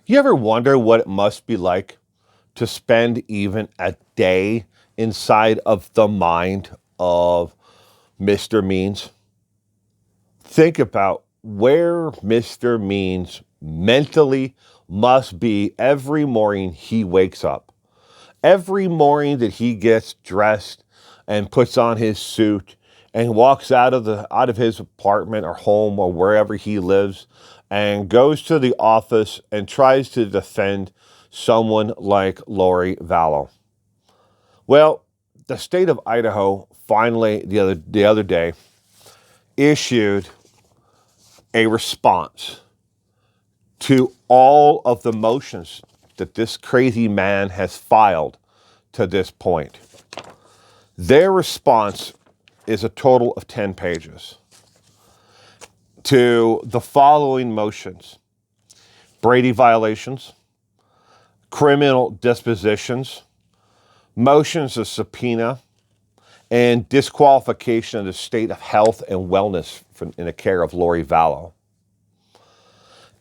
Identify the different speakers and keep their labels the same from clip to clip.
Speaker 1: You ever wonder what it must be like to spend even a day inside of the mind of Mr. Means? Think about where Mr. Means mentally must be every morning he wakes up. Every morning that he gets dressed and puts on his suit and walks out of his apartment or home or wherever he lives and goes to the office and tries to defend someone like Lori Vallows. Well, the state of Idaho finally the other day issued a response to all of the motions that this crazy man has filed to this point. Their response is a total of 10 pages to the following motions: Brady violations, criminal dispositions, motions of subpoena, and disqualification of the state of health and wellness in the care of Lori Vallows.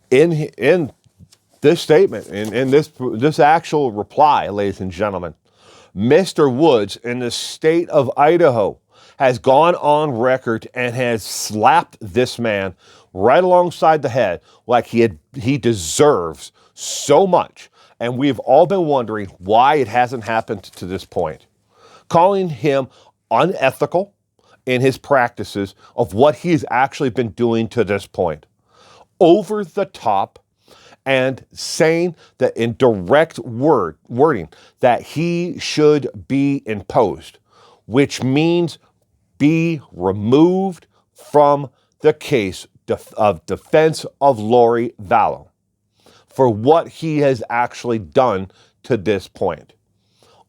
Speaker 1: In this statement, in this actual reply, ladies and gentlemen, Mr. Woods in the state of Idaho has gone on record and has slapped this man right alongside the head like he deserves so much. And we've all been wondering why it hasn't happened to this point. Calling him unethical in his practices of what he's actually been doing to this point. Over the top, and saying that in direct wording that he should be imposed, which means be removed from the case of defense of Lori Vallows for what he has actually done to this point.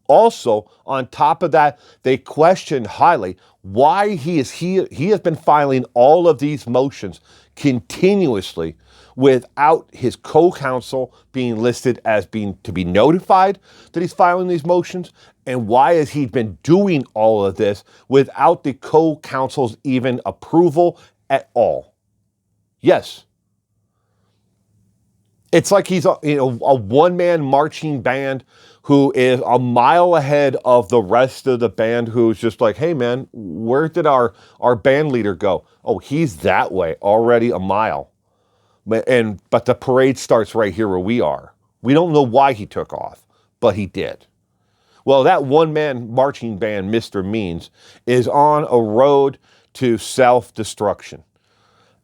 Speaker 1: Also, on top of that, they questioned highly why he has been filing all of these motions continuously without his co-counsel being listed as being to be notified that he's filing these motions, and why has he been doing all of this without the co-counsel's even approval at all. Yes. It's like he's a one-man marching band who is a mile ahead of the rest of the band, who's just like, hey man, where did our band leader go? Oh, he's that way, already a mile. But the parade starts right here where we are. We don't know why he took off, but he did. Well, that one-man marching band, Mr. Means, is on a road to self-destruction.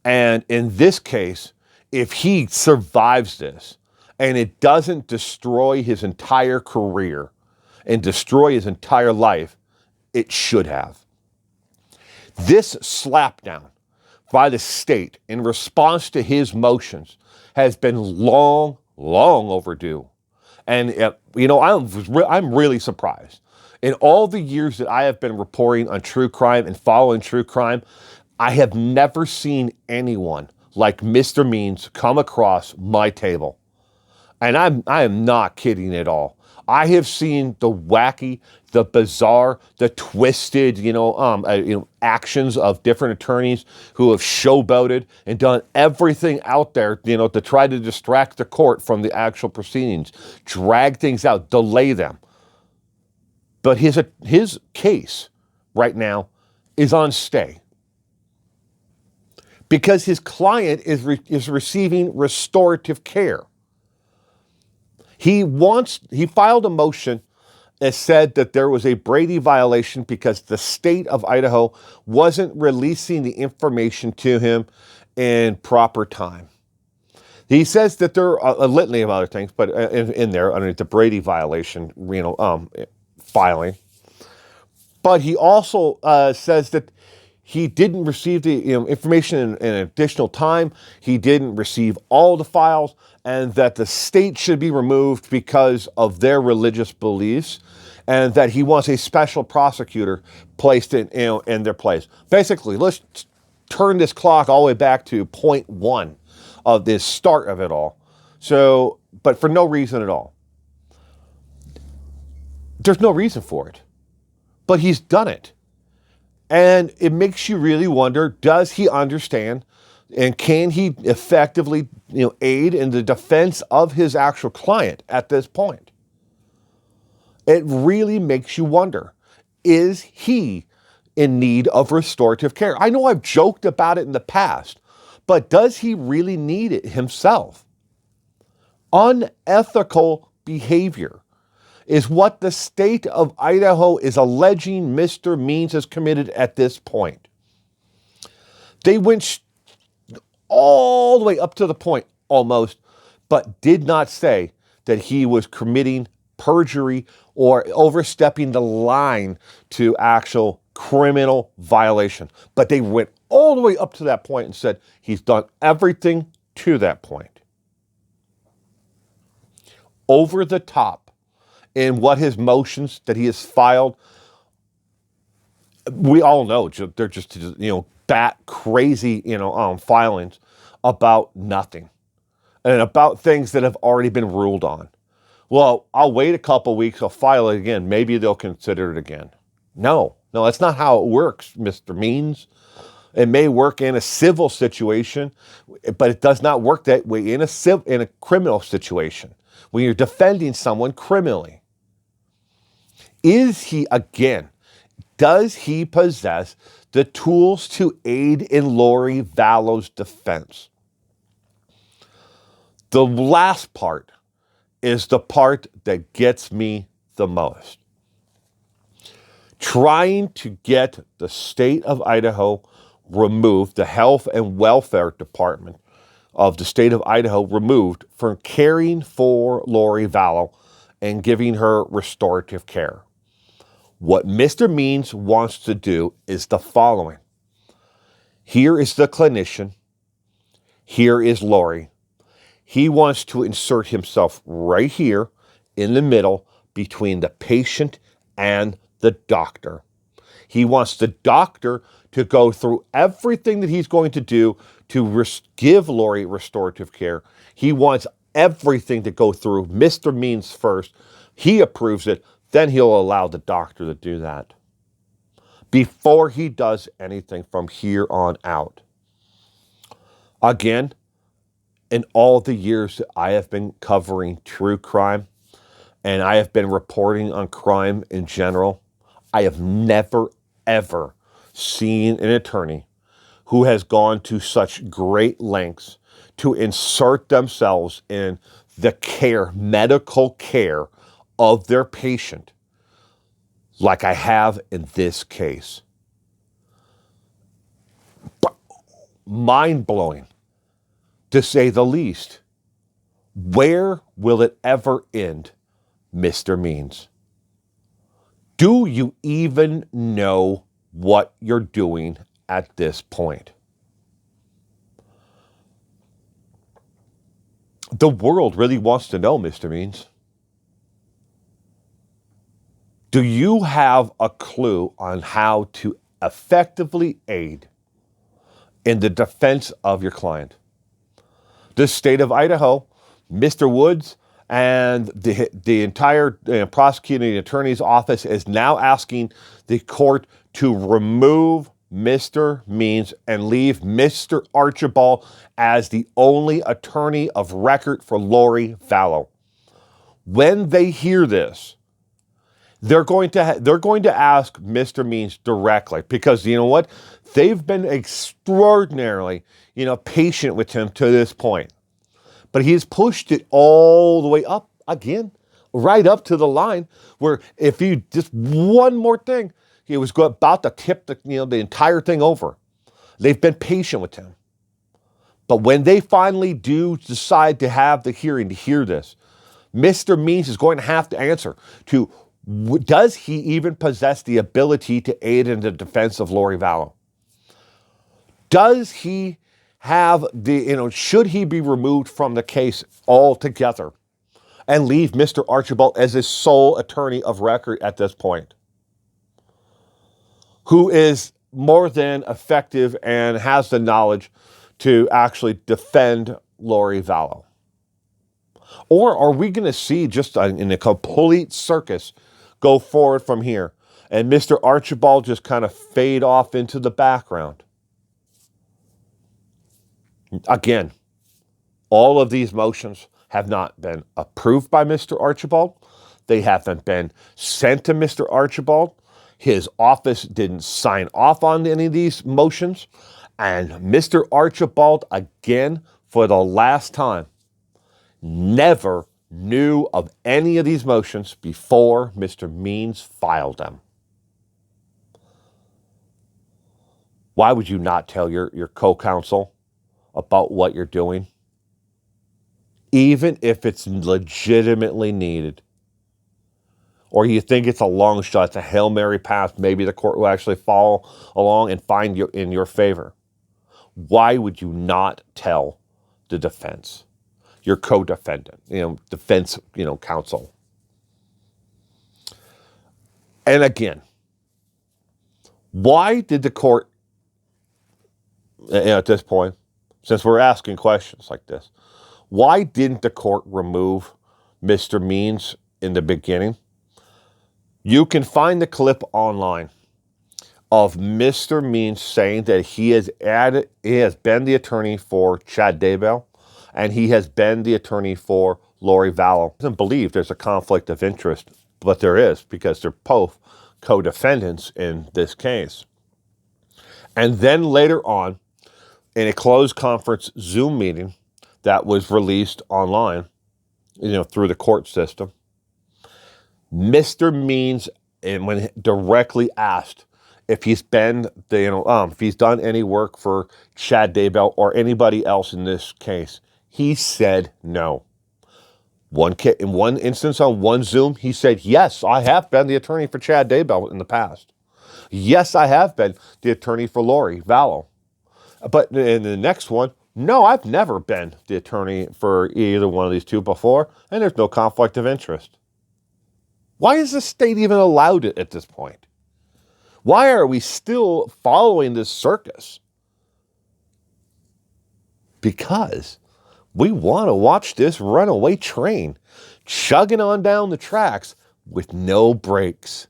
Speaker 1: And in this case, if he survives this and it doesn't destroy his entire career and destroy his entire life, it should have. This slapdown by the state in response to his motions has been long overdue. And, I'm really surprised. In all the years that I have been reporting on true crime and following true crime, I have never seen anyone like Mr. Means come across my table. And I am not kidding at all. I have seen the wacky, the bizarre, the twisted, actions of different attorneys who have showboated and done everything out there, to try to distract the court from the actual proceedings, drag things out, delay them. But his case right now is on stay because his client is receiving restorative care. He filed a motion that said that there was a Brady violation because the state of Idaho wasn't releasing the information to him in proper time. He says that there are a litany of other things, but in there underneath the Brady violation, filing. But he also says that he didn't receive the information in additional time. He didn't receive all the files, and that the state should be removed because of their religious beliefs, and that he wants a special prosecutor placed in their place. Basically, let's turn this clock all the way back to point one of this start of it all. So, but for no reason at all. There's no reason for it. But he's done it. And it makes you really wonder, does he understand And can he effectively, aid in the defense of his actual client at this point? It really makes you wonder, is he in need of restorative care? I know I've joked about it in the past, but does he really need it himself? Unethical behavior is what the state of Idaho is alleging Mr. Means has committed at this point. They went all the way up to the point, almost, but did not say that he was committing perjury or overstepping the line to actual criminal violation. But they went all the way up to that point and said he's done everything to that point. Over the top in what his motions that he has filed, we all know they're just, bat crazy, filings about nothing and about things that have already been ruled on. Well, I'll wait a couple weeks, I'll file it again. Maybe they'll consider it again. No, that's not how it works, Mr. Means. It may work in a civil situation, but it does not work that way in a criminal situation when you're defending someone criminally. Does he possess the tools to aid in Lori Vallows' defense? The last part is the part that gets me the most. Trying to get the state of Idaho removed, the Health and Welfare Department of the state of Idaho removed from caring for Lori Vallow and giving her restorative care. What Mr. Means wants to do is the following. Here is the clinician. Here is Lori. He wants to insert himself right here in the middle between the patient and the doctor. He wants the doctor to go through everything that he's going to do to give Lori restorative care. He wants everything to go through Mr. Means first. He approves it. Then he'll allow the doctor to do that before he does anything from here on out. Again, in all the years that I have been covering true crime and I have been reporting on crime in general, I have never, ever seen an attorney who has gone to such great lengths to insert themselves in the medical care of their patient like I have in this case. Mind-blowing, to say the least. Where will it ever end, Mr. Means? Do you even know what you're doing at this point? The world really wants to know, Mr. Means. Do you have a clue on how to effectively aid in the defense of your client? The state of Idaho, Mr. Woods, and the entire prosecuting attorney's office is now asking the court to remove Mr. Means and leave Mr. Archibald as the only attorney of record for Lori Vallow. When they hear this, they're going to ask Mr. Means directly, because you know what? They've been extraordinarily, patient with him to this point. But he's pushed it all the way up again, right up to the line where if you just one more thing, he was about to tip the entire thing over. They've been patient with him. But when they finally do decide to have the hearing to hear this, Mr. Means is going to have to answer to, does he even possess the ability to aid in the defense of Lori Vallow? Does he have should he be removed from the case altogether and leave Mr. Archibald as his sole attorney of record at this point, who is more than effective and has the knowledge to actually defend Lori Vallow? Or are we going to see just in a complete circus go forward from here and Mr. Archibald just kind of fade off into the background? Again, all of these motions have not been approved by Mr. Archibald. They haven't been sent to Mr. Archibald. His office didn't sign off on any of these motions. And Mr. Archibald, again, for the last time, never knew of any of these motions before Mr. Means filed them. Why would you not tell your co-counsel about what you're doing? Even if it's legitimately needed. Or you think it's a long shot, it's a Hail Mary pass, maybe the court will actually follow along and find you in your favor. Why would you not tell the defense, your co-defendant, defense, counsel? And again, why did the court, at this point, since we're asking questions like this, why didn't the court remove Mr. Means in the beginning? You can find the clip online of Mr. Means saying that he has been the attorney for Chad Daybell, and he has been the attorney for Lori Vallows. He doesn't believe there's a conflict of interest, but there is, because they're both co-defendants in this case. And then later on, in a closed conference Zoom meeting that was released online, through the court system, Mr. Means, and when directly asked if he's been, if he's done any work for Chad Daybell or anybody else in this case, he said no. In one instance on one Zoom, he said, yes, I have been the attorney for Chad Daybell in the past. Yes, I have been the attorney for Lori Vallows. But in the next one, no, I've never been the attorney for either one of these two before, and there's no conflict of interest. Why is the state even allowed it at this point? Why are we still following this circus? Because we want to watch this runaway train chugging on down the tracks with no brakes.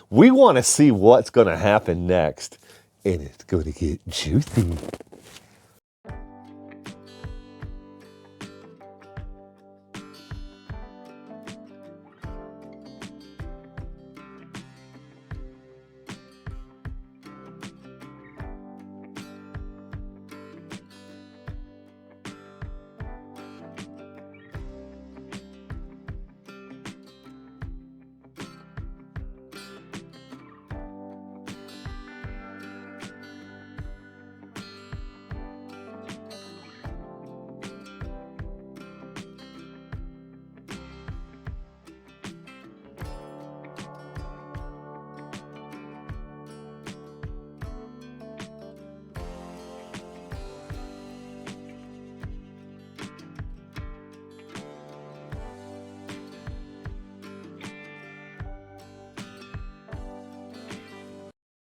Speaker 1: We want to see what's going to happen next, and it's going to get juicy.